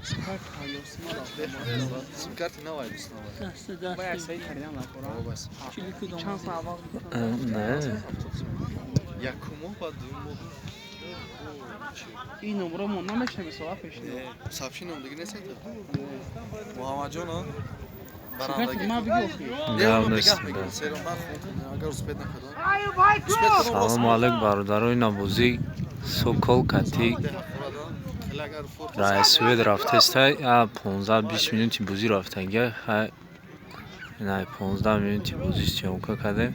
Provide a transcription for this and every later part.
سکارت خواهی سکارت نوای دوست نوای دست باید سعی کردیم نکنم بس چیلی کدام چند سال آواز نه یکمو با دومو این نمره من نمیشه به سواب پیشنه صافشینم دیگه نیست محمد جان ها سکارت ما بگو خیلی گرم نیست سلام علیک برادرای نبوزی سوکل کتی رئیس وید رفته 15-20 минути بازی رفتنگه نه 15 минути بازی سیونکا کرده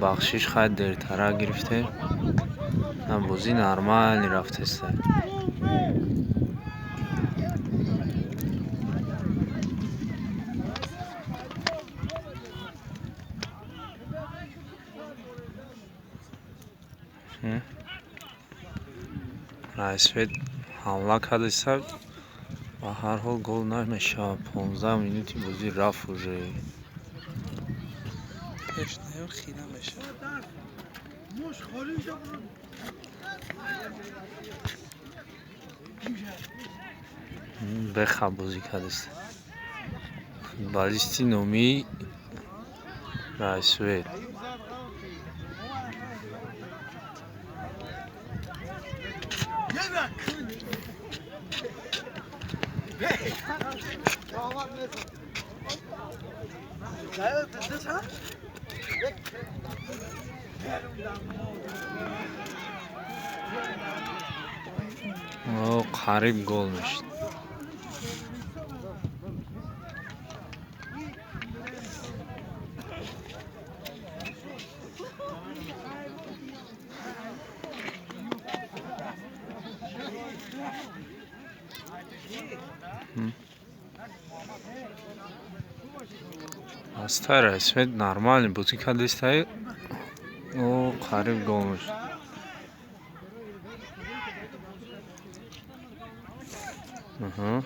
بخشش خیلی دیرتره گرفته بازی نرمالی رفته است رئیس وید حمله کرده است و هر حال گل نمیشه 15 минути بازی رفت уже پیشنه خیلی نمیشه بخواب بازی کرده است فوتبالیستی نومی رئیس وید قریب گل میشد Asta resmet normal butik hadistay o qarib golmuş. Aha.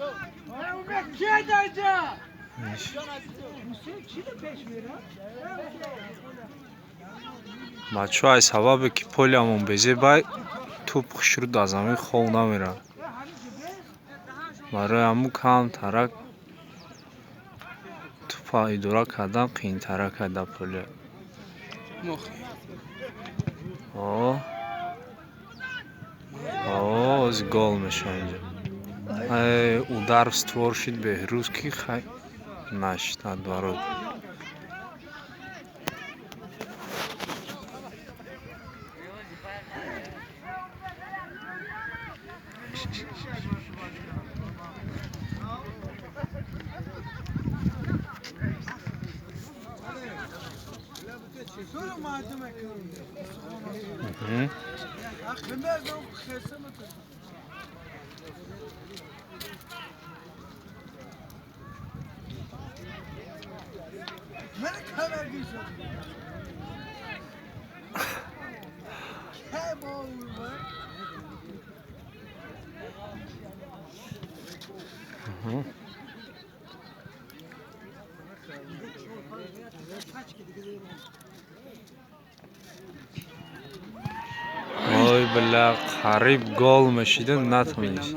بچه های سبب که پولیمون بزه بای توپ خشرد از همین خول نمیره برای همون کم ترک توپ ایدورا کردن قین ترک کرده پولی مخی از گل میشه اینجا удар створ шид беҳрӯз ки хай нашид адварод ой бля қариб гол мешида натонист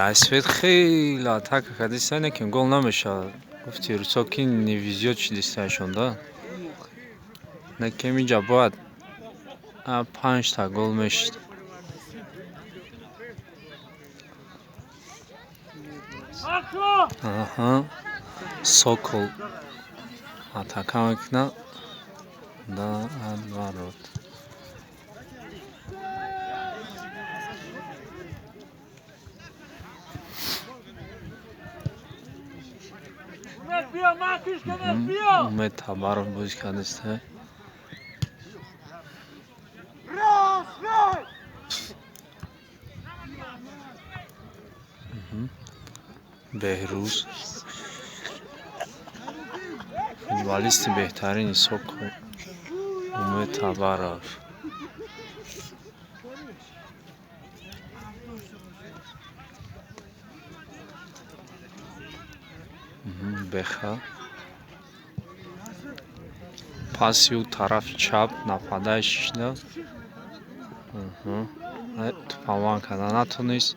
رئیس‌وید خیلی атака кардиста лекин гол намешавад гуфти рӯзҳо ки невезёт шидистаашонда лекин инҷа бояд 5 та гол мешид сокол атака мекунад да адварод умед табаров бозӣ кардааст беҳрӯз футболисти беҳтарини сокол умед табаров беха паси у тарафи чап нападаи шишта тупалван карда натунист.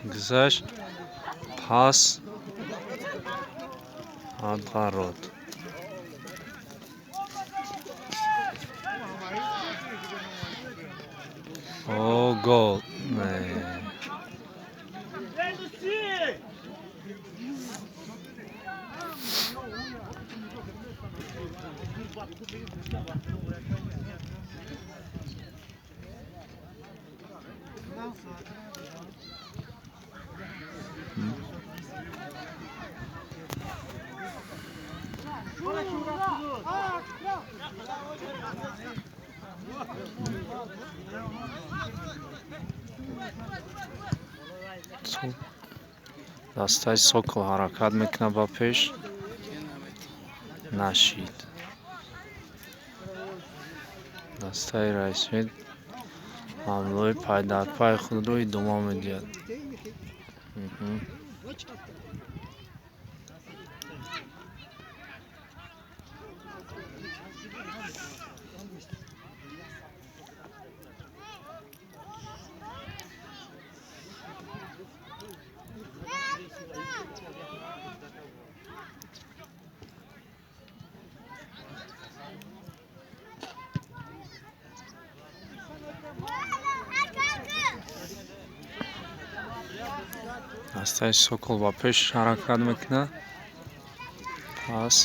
гузашт пас адғарод гол. дастаи Сокол ҳаракат мекунад ба пеш. Нашид дастаи Раисвед ҳамлаи пайдарпай худро идома медиҳад. дастаи Сокол ба пеш ҳаракат мекунад. пас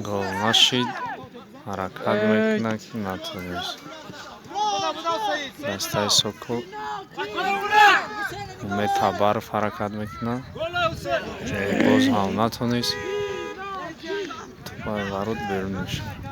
гол нашид. ҳаракат мекунад ки натунист. дастаи Сокол Умед Табаров ҳаракат мекунад. боз ҳам натунист. тупаи ворот берун мешавад.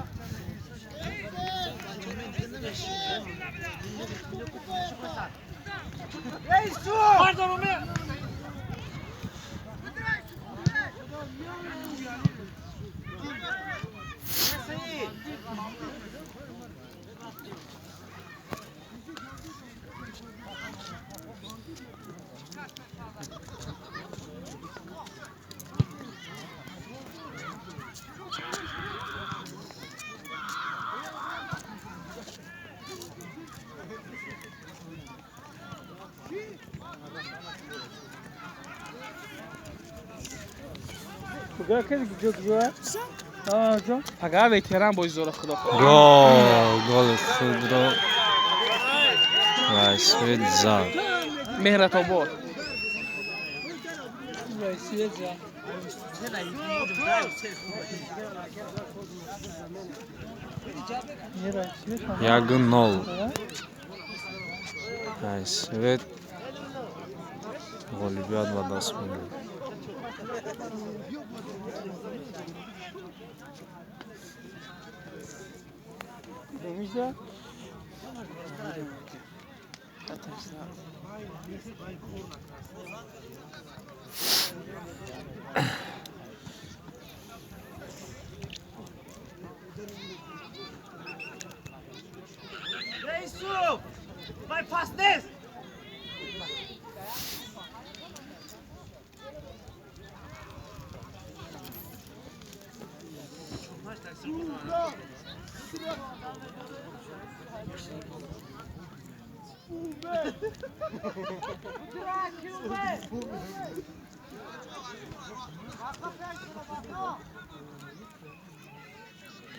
Пагар ветеран бози зора худо. Гол худро Раисвед зад. Меҳратобод. Ягу нол. Раисвед ғолибият ба даст меорад. Vai pass this.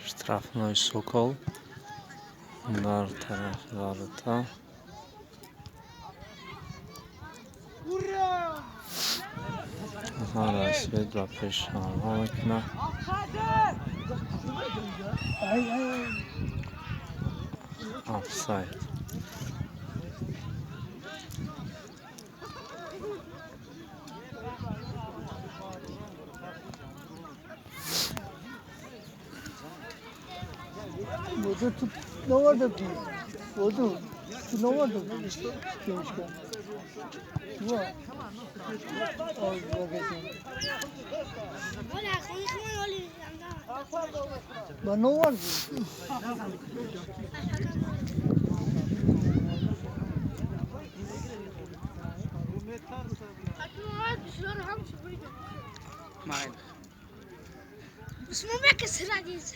Штрафной Сокол дар тарафи ворота. رسید و پیش حمله میکنه. آفساید. Budu tu ne vardı ki? Budu tu ne vardı? Kimse. Bu. Ay bakayım. Ben ne vardı? معانا بس مو بكسر عزيز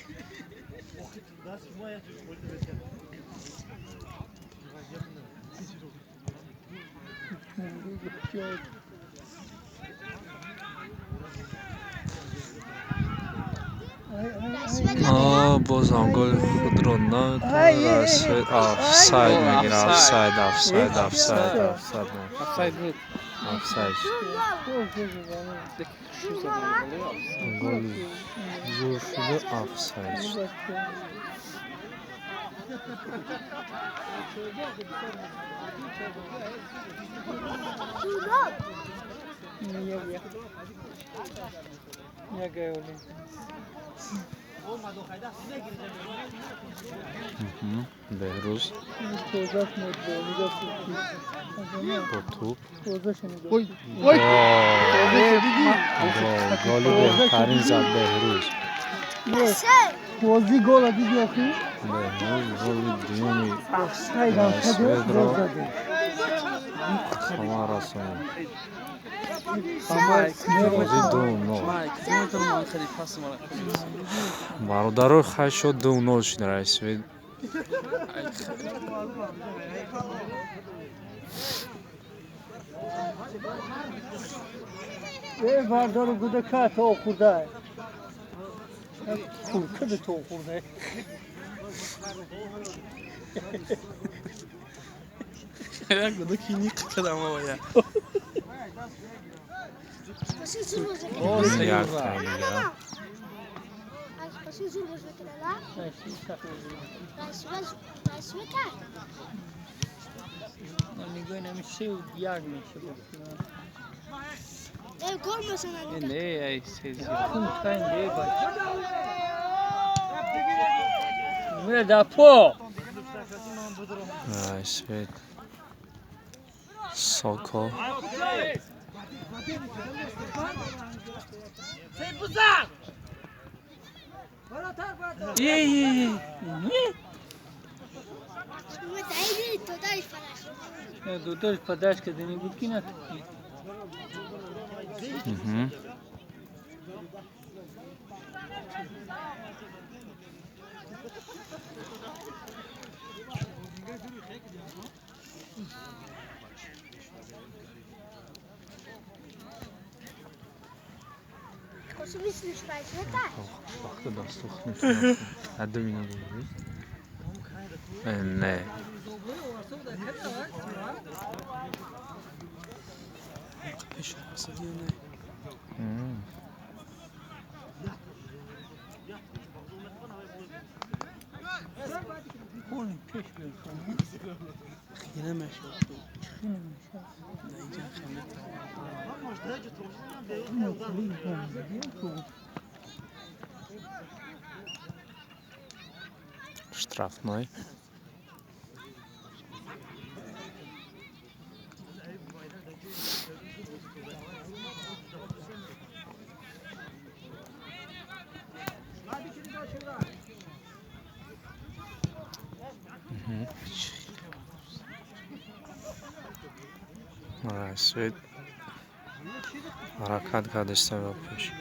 بازم گل خود رو نداد. رسید آفساید میگیره. آفساید Offside بود. آفساید. شو زدن گل زور شده آفساید شد. Ne geldi? بهروز Tozak mı oldu? با توپ Tozak şimdi. Oy. گل بهترین زد بهروز. Bozdu gol hadi bakayım. بهروز گل دیومی Offside'dan Offside tadı bro. bozadı. شما رسانید. Май. بازی 2-0. Май. Кому man خیلی پاس ما. برادر خش شد 2-0 شد رسید. Vardar guda kata okurda. Kurka da to okurda. Ya گفت کی نیک کدام ویا. بس يصير وزنك او یک سیو. تای میگیره. بس يصير وزنك لا بس وكان Nigoi na mișeu diag mișe bă. ايه جول مثلا نه ای سیزی. Cum tain de bă. Mira da po. رسید. ساکا ما تعيدي توداي فلاش Dodor padash că de nigut kina. كوسو بيس مش بايش وكان وقت دست میشه. حد بینه بگیری. نه. پیش حسدی نه. Onun peş bir konu. خیلی میشه. Yine mi şey? نه اینجا خیلی. Yine kuyu konu. Штрафной. رسید. حرکت کرد استقبال پیش.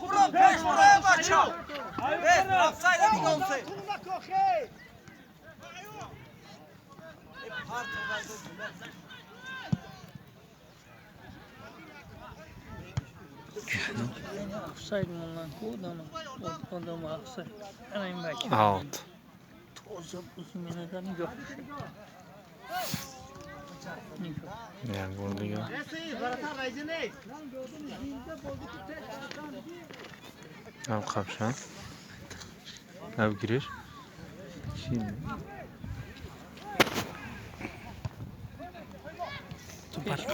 برو پیش برو بچه بس افساید دیگه اونسه Offside bundan adam offside. Ana این بچه. Out. توزه بوزی منه نگاه. Yani vurdu ya. Ev kapşan. Ev girir. Şimdi.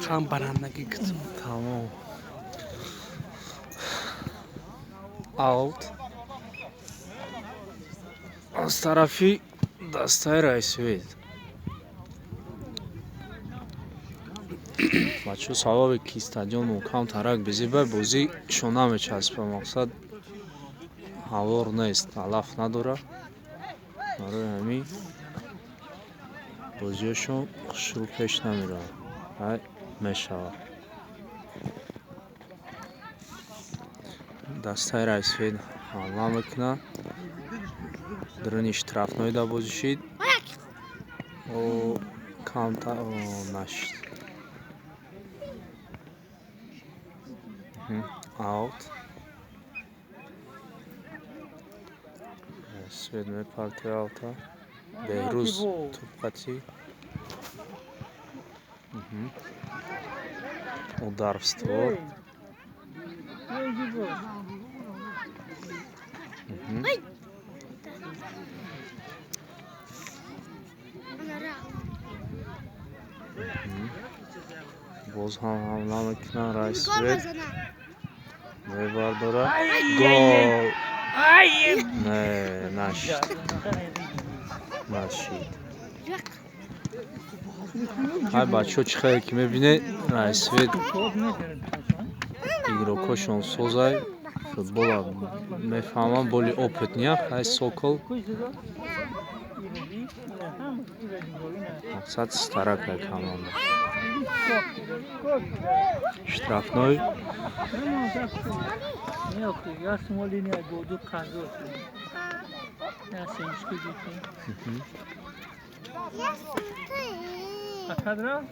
تو هم برندگی کتم Tamam. Out. Az tarafı Dastay Raisved. بچه سواب کی استادیوم مکان ترک بزیبه بازی شونا میچسبه مقصد هوار نیست علف نداره برای همین بازیشون شروع پیش نمیره های میشوه دستای رئیسفید حمله میکنه درون اشترافنوی دا بازی شید و کانتر نشد out سوید میپرته آوتا بهروز توپ قطعی ударство باز هم حمله میکنن رئیس وید میبرداره گل نه نشد های بچه چه خیلی که میبینه رئیس وید ایگروکاشون سوزای فوتبال میفهمم بولی اوپت نیا های سوکل مقصد سترک های کمان штрафной я смотрю не буду казать я сенчки детей а кадра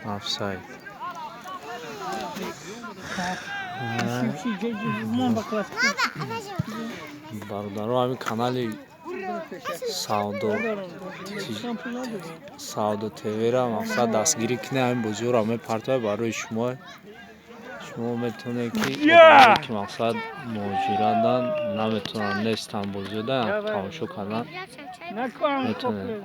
офсайд бародаро ҳамин канали саудо твера мақсад дастгирӣ кунед ҳамин бозиҳоро мепартояд барои шумо метавонед ки одамое ки мақсад муҳоҷирадан наметавонанд нестан бозиёда тамошо кардан метавонед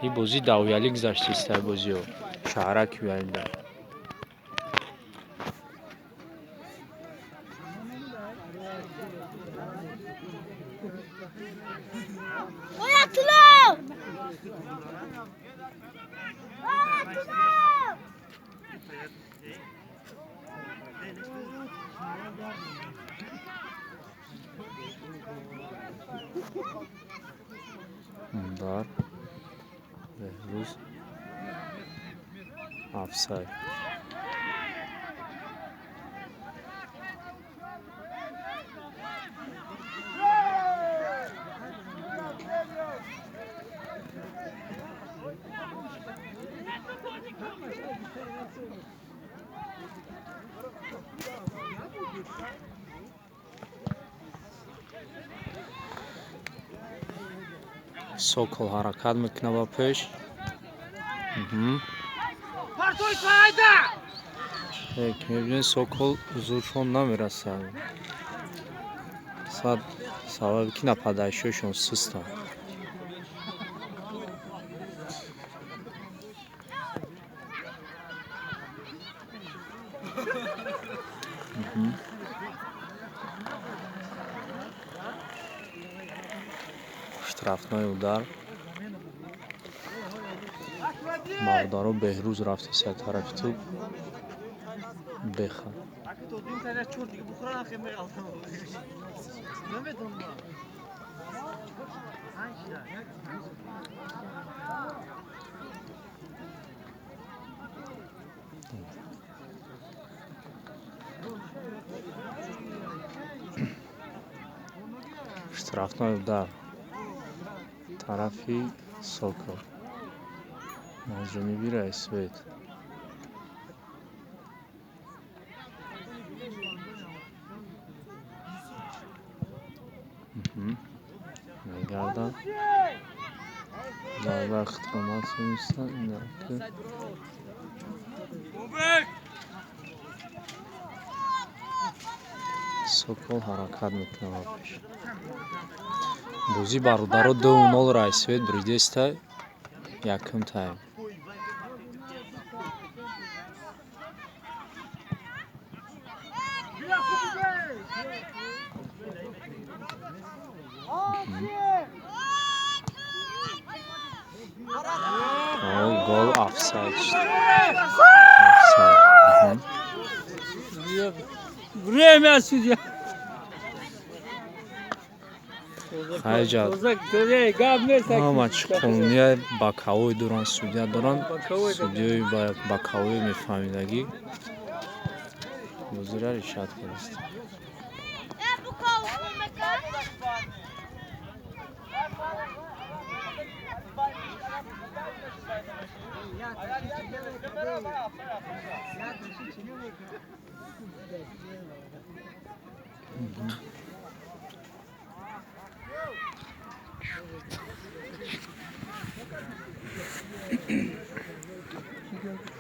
ин бозӣ давялӣ гузашти истаи бозиҳо шаҳраки уялида Dar Behruz offside Sokol harakat mikne ba peş. میبینید سوکل زورشون نمیرسه سبب که نپدایششون سسته штрафной удар мағдаро беҳрӯз рафти сар тарафи ту беха штрафной удар тарафи Сокол. Може мибирай Свет. Megardan zarba xitqamasıysa inaki Sokol harakat mikne vapish. Bozi barudaro 2-0 Raysvet Bridesta yakım time. Gol offside. Offside. Время судья. Хайҷат. Мач қонуния бакавой дуран судя дуран. Судяи бакавой мефаҳмидагӣ. Бозира ришад кардааст.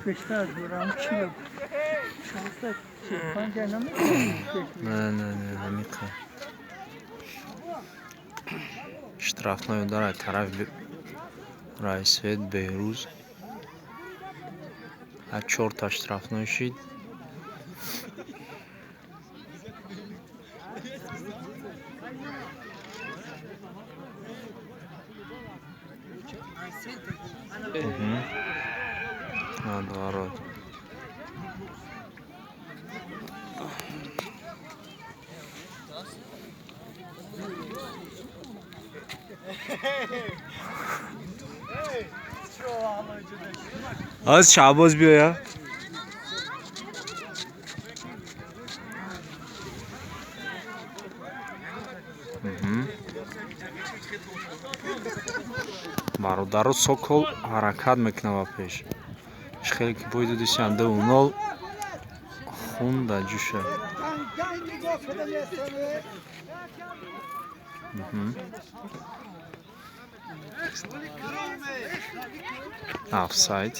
Beşler duran çiğ. Şansa çırpan gelmem. Не, ҳамиқа. Штрафной удар аз тарафи Райсвет Беҳрӯз. Аз 4 та штрафной шид. Наоборот. Az Şahboz biyo ya. Бародару Сокол ҳаракат мекунад пеш. Хеле ки бойду дисян 2-0 хун да ҷӯша. Offside.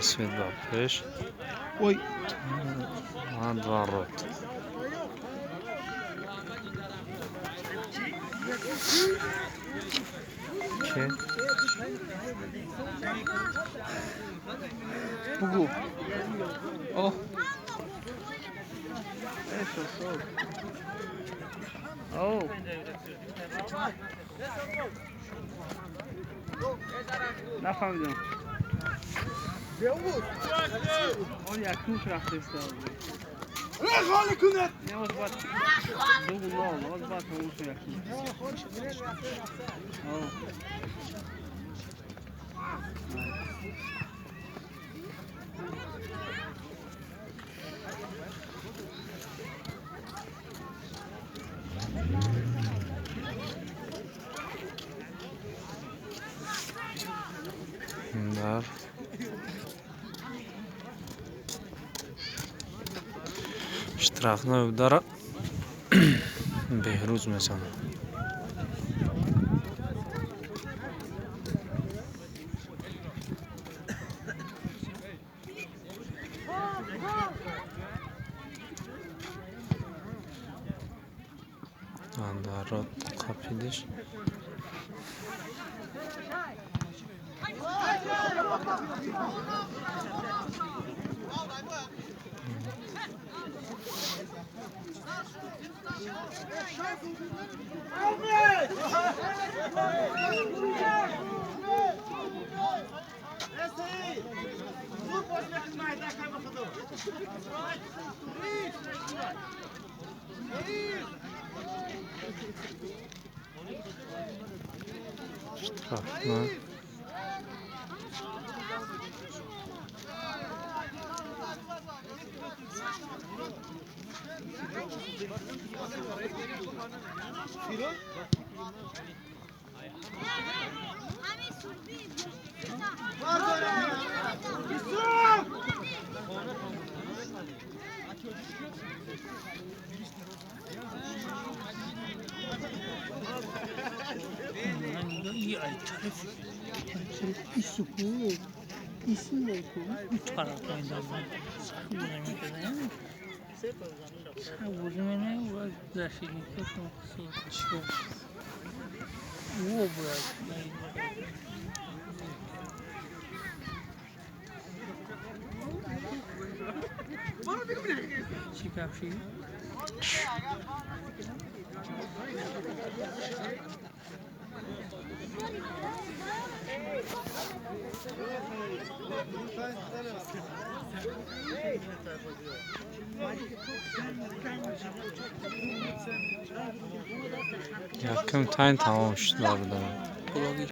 Свет ба пеш. Ой. Наоборот. Че? Бугу. О. Это сок. О. نفهمیدم. اون یک توش رفته است. خالی کنه. نه باید دو گل باید همون تو یکی. در штрафной удар بهروز میزنه. اندرات قاپیدش штрафной. Isso daí, muito barato ainda. Saúde, né? Eu achei que eu sou o ovo, Chicago. Yakın tayin tamam şutlardan.